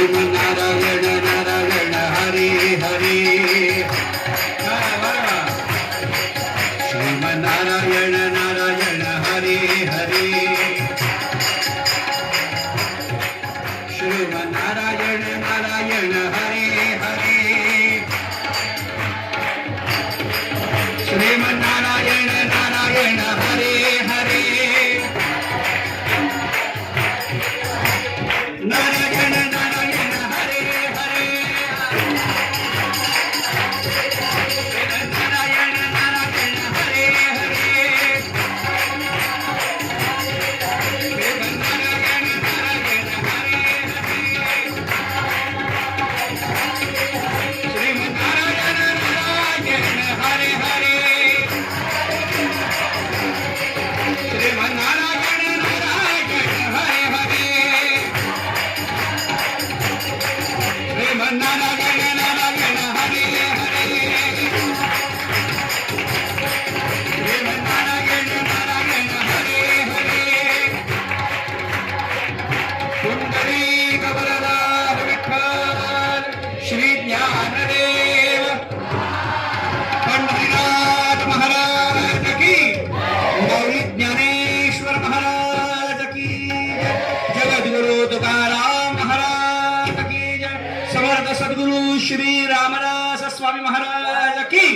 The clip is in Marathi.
श्रीमन्नारायण नारायण हरे हरे श्रीमन्नारायण नारायण हरे हरे श्रीमन्नारायण नारायण हरे हरे श्रीमन्नारायण नारायण हरे हरे नारायण नारायण हरे हरे नारायण नारायण हरे हरे नारायण नारायण हरे हरे श्रीमन्नारायण नारायण हरे हरे श्रीमन्नारायण नारायण हरे हरे श्रीमन्नारायण नारायण हरे हरे श्रीमन्नारायण नारायण हरे हरे पुंडरीक वरदार विठ्ठल श्री ज्ञानदेव पंढरीनाथ महाराज की गौरी ज्ञानेश्वर महाराज की जगद्गुरु तुकाराम महाराज की जय समर्थ सद्गुरु श्री रामदास स्वामी महाराज की